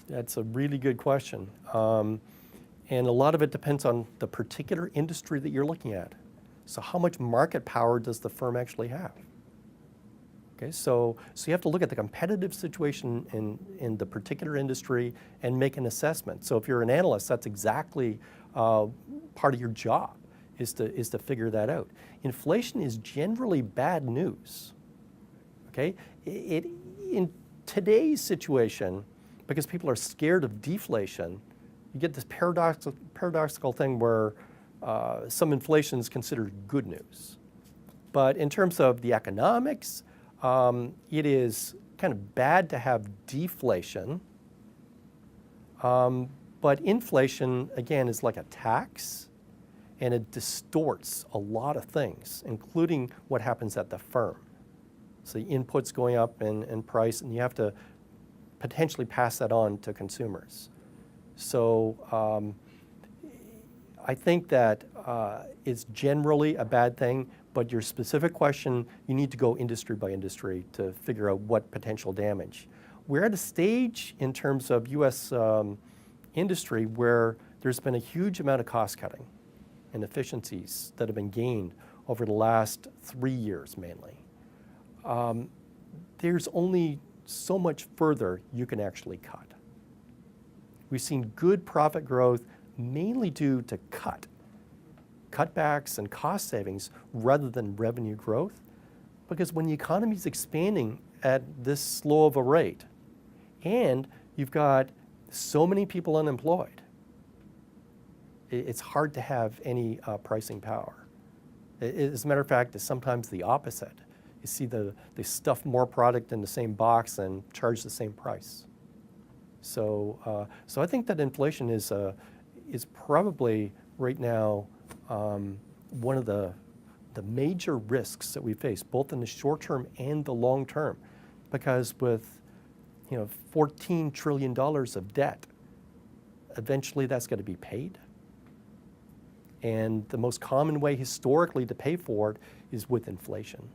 That's a really good question. And a lot of it depends on the particular industry that you're looking at. So how much market power does the firm actually have? Okay, so you have to look at the competitive situation in the particular industry and make an assessment. So if you're an analyst, that's exactly part of your job, is to figure that out. Inflation is generally bad news. Okay, in today's situation, because people are scared of deflation, you get this paradoxical thing where some inflation is considered good news. But in terms of the economics, it is kind of bad to have deflation. But inflation, again, is like a tax, and it distorts a lot of things, including what happens at the firm. So the inputs going up in price, and you have to potentially pass that on to consumers. So I think that it's generally a bad thing, but your specific question, you need to go industry by industry to figure out what potential damage. We're at a stage in terms of U.S. Industry where there's been a huge amount of cost cutting and efficiencies that have been gained over the last 3 years mainly. There's only so much further you can actually cut. We've seen good profit growth mainly due to cutbacks and cost savings rather than revenue growth, because when the economy is expanding at this slow of a rate and you've got so many people unemployed, it's hard to have any pricing power. As a matter of fact, it's sometimes the opposite. You see they stuff more product in the same box and charge the same price. So I think that inflation is probably right now one of the major risks that we face, both in the short term and the long term, because with $14 trillion of debt, eventually that's going to be paid. And the most common way historically to pay for it is with inflation.